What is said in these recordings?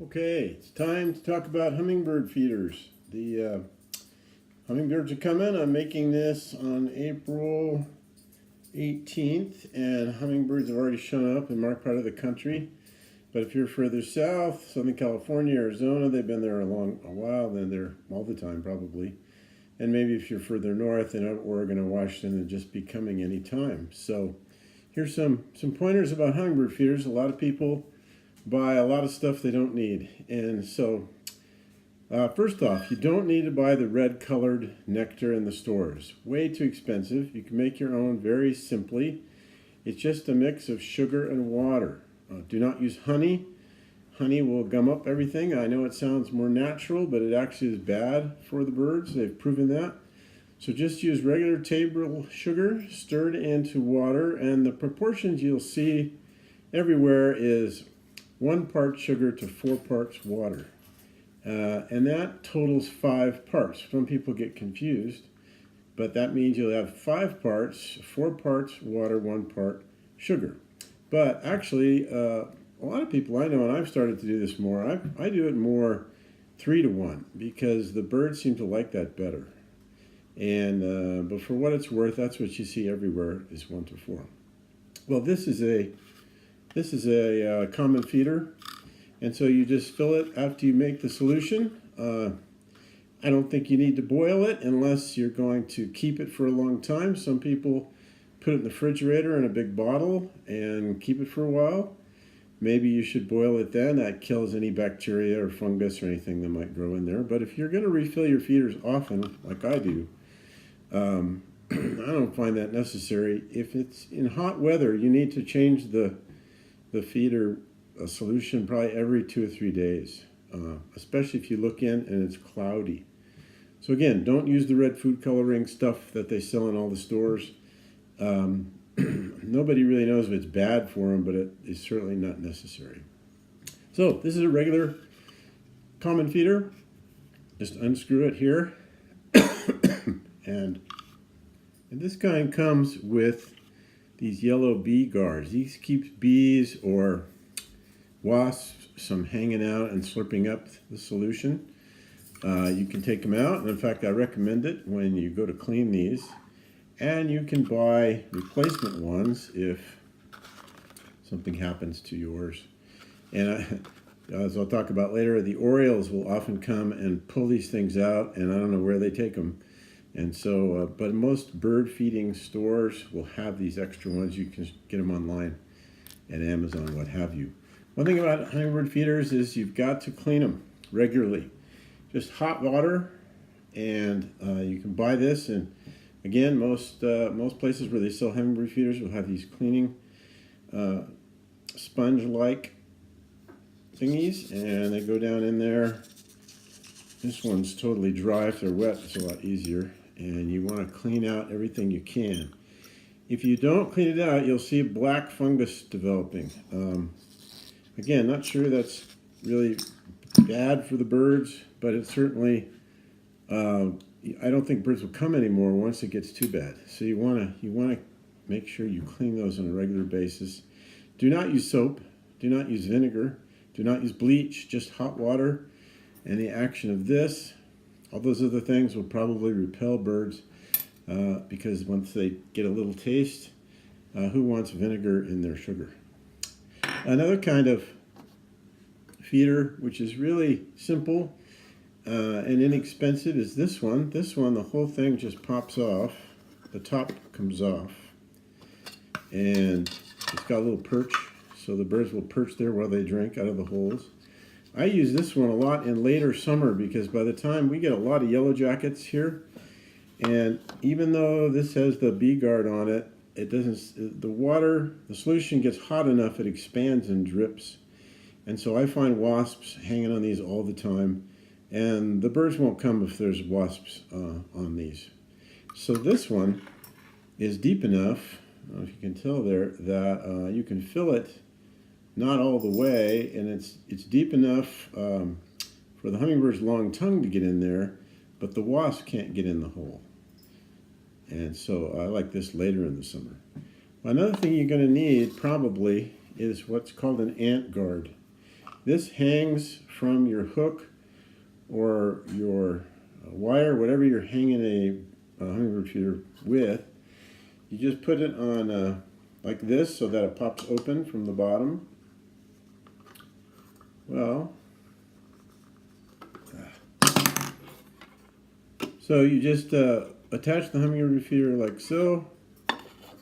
Okay, it's time to talk about hummingbird feeders. The hummingbirds are coming. I'm making this on April 18th, and hummingbirds have already shown up in my part of the country. But if you're further south, Southern California, Arizona, they've been there a while. Then they're all the time probably. And maybe if you're further north in Oregon or Washington, they'll just be coming anytime. So here's some pointers about hummingbird feeders. A lot of people buy a lot of stuff they don't need. And so first off, you don't need to buy the red colored nectar in the stores. Way too expensive. You can make your own very simply. It's just a mix of sugar and water. Do not use honey. Honey will gum up everything. I know it sounds more natural, but it actually is bad for the birds. They've proven that. So just use regular table sugar stirred into water, and the proportions you'll see everywhere is 1 part sugar to 4 parts water. And that totals 5 parts. Some people get confused, but that means you'll have 5 parts, 4 parts water, 1 part sugar. But actually, a lot of people I know, and I've started to do this more, I do it more 3 to 1 because the birds seem to like that better. And but for what it's worth, that's what you see everywhere is 1 to 4. Well, this is a common feeder, and so you just fill it after you make the solution. I don't think you need to boil it unless you're going to keep it for a long time. Some people put it in the refrigerator in a big bottle and keep it for a while. Maybe you should boil it then. That kills any bacteria or fungus or anything that might grow in there. But if you're going to refill your feeders often, like I do, I don't find that necessary. If it's in hot weather, you need to change the feeder solution probably every 2 or 3 days, especially if you look in and it's cloudy. So again, don't use the red food coloring stuff that they sell in all the stores. Nobody really knows if it's bad for them, but it is certainly not necessary. So this is a regular common feeder. Just unscrew it here. and this kind comes with these yellow bee guards. These keeps bees or wasps from hanging out and slurping up the solution. You can take them out, and in fact I recommend it when you go to clean these. And you can buy replacement ones if something happens to yours. And as I'll talk about later, the Orioles will often come and pull these things out, and I don't know where they take them. And so, but most bird feeding stores will have these extra ones. You can get them online at Amazon, what have you. One thing about hummingbird feeders is you've got to clean them regularly. Just hot water, and you can buy this. And again, most places where they sell hummingbird feeders will have these cleaning sponge-like thingies, and they go down in there. This one's totally dry. If they're wet, it's a lot easier. And you want to clean out everything you can. If you don't clean it out, you'll see black fungus developing. Again, not sure that's really bad for the birds, but it's certainly, I don't think birds will come anymore once it gets too bad. So you want to make sure you clean those on a regular basis. Do not use soap. Do not use vinegar. Do not use bleach. Just hot water. And the action of this, all those other things, will probably repel birds because once they get a little taste, who wants vinegar in their sugar? Another kind of feeder, which is really simple and inexpensive, is this one. This one, the whole thing just pops off. The top comes off. And it's got a little perch, so the birds will perch there while they drink out of the holes. I use this one a lot in later summer because by the time we get a lot of yellow jackets here, and even though this has the bee guard on it, it doesn't, the solution gets hot enough, it expands and drips. And so I find wasps hanging on these all the time, and the birds won't come if there's wasps on these. So this one is deep enough, I don't know if you can tell there, that you can fill it not all the way, and it's deep enough for the hummingbird's long tongue to get in there, but the wasp can't get in the hole. And so I like this later in the summer. Another thing you're going to need probably is what's called an ant guard. This hangs from your hook or your wire, whatever you're hanging a hummingbird feeder with. You just put it on like this so that it pops open from the bottom. Well, so you just attach the hummingbird feeder like so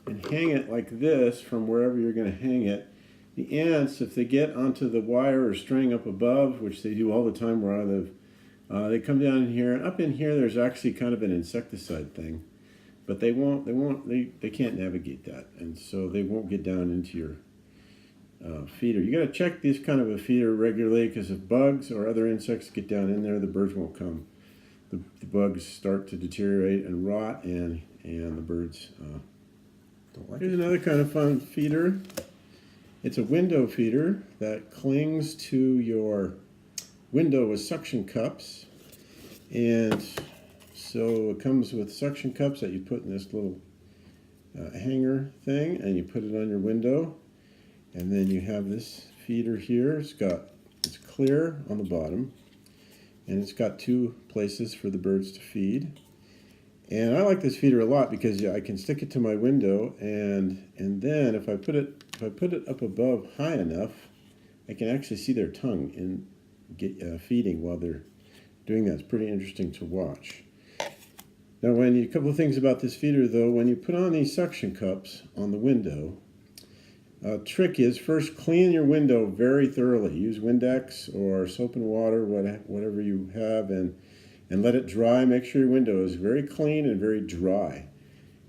and hang it like this from wherever you're going to hang it. The ants, if they get onto the wire or string up above, which they do all the time where I live, they come down in here, and up in here there's actually kind of an insecticide thing, but they can't navigate that, and so they won't get down into your feeder. You got to check this kind of a feeder regularly, because if bugs or other insects get down in there, the birds won't come. The bugs start to deteriorate and rot, and the birds don't like it. Here's another kind of fun feeder. It's a window feeder that clings to your window with suction cups, and so it comes with suction cups that you put in this little hanger thing, and you put it on your window, and then you have this feeder here. It's clear on the bottom, and it's got two places for the birds to feed. And I like this feeder a lot because I can stick it to my window, and then if I put it up above high enough, I can actually see their tongue and get feeding while they're doing that. It's pretty interesting to watch. Now, a couple of things about this feeder though. When you put on these suction cups on the window, trick is first clean your window very thoroughly. Use Windex or soap and water, whatever you have, and let it dry. Make sure your window is very clean and very dry.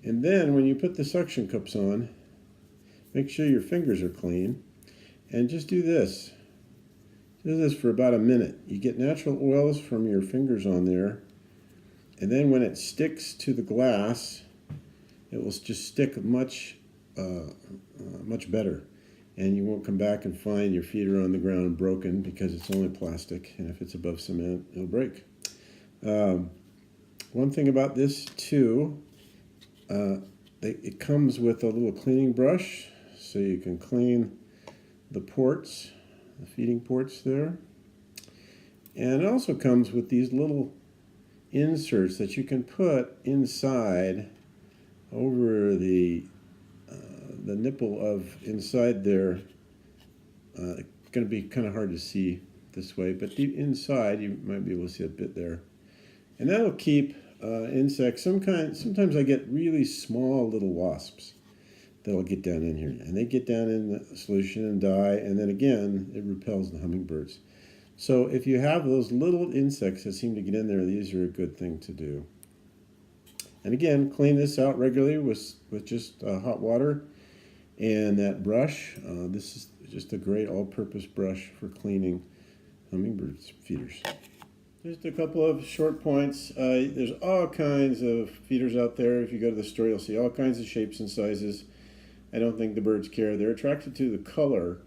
And then when you put the suction cups on, make sure your fingers are clean, and just do this. Do this for about a minute. You get natural oils from your fingers on there, and then when it sticks to the glass, it will just stick much better, and you won't come back and find your feeder on the ground broken, because it's only plastic, and if it's above cement, it'll break. One thing about this too, it comes with a little cleaning brush, so you can clean the ports, the feeding ports there. And it also comes with these little inserts that you can put inside over the nipple of inside there. It's going to be kind of hard to see this way, but deep inside you might be able to see a bit there. And that'll keep insects. Sometimes I get really small little wasps that'll get down in here, and they get down in the solution and die, and then again it repels the hummingbirds. So if you have those little insects that seem to get in there, these are a good thing to do. And again, clean this out regularly with just hot water and that brush. This is just a great all-purpose brush for cleaning hummingbird feeders. Just a couple of short points. There's all kinds of feeders out there. If you go to the store, you'll see all kinds of shapes and sizes. I don't think the birds care. They're attracted to the color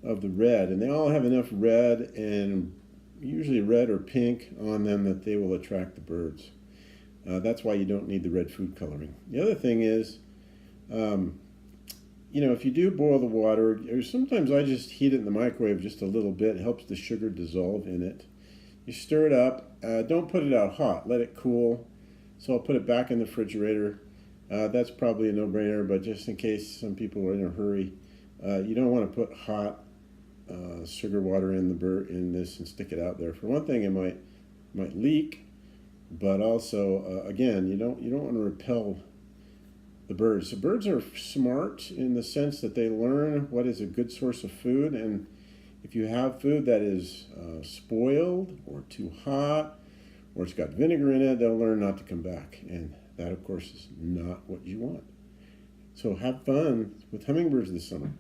of the red, and they all have enough red, and usually red or pink on them, that they will attract the birds. That's why you don't need the red food coloring. The other thing is, if you do boil the water, or sometimes I just heat it in the microwave just a little bit. It helps the sugar dissolve in it. You stir it up. Don't put it out hot. Let it cool. So I'll put it back in the refrigerator. That's probably a no-brainer, but just in case some people are in a hurry, you don't want to put hot sugar water in this and stick it out there. For one thing, it might leak, but also again, you don't want to repel the birds. The birds are smart in the sense that they learn what is a good source of food, and if you have food that is spoiled or too hot or it's got vinegar in it, they'll learn not to come back, and that of course is not what you want. So have fun with hummingbirds this summer.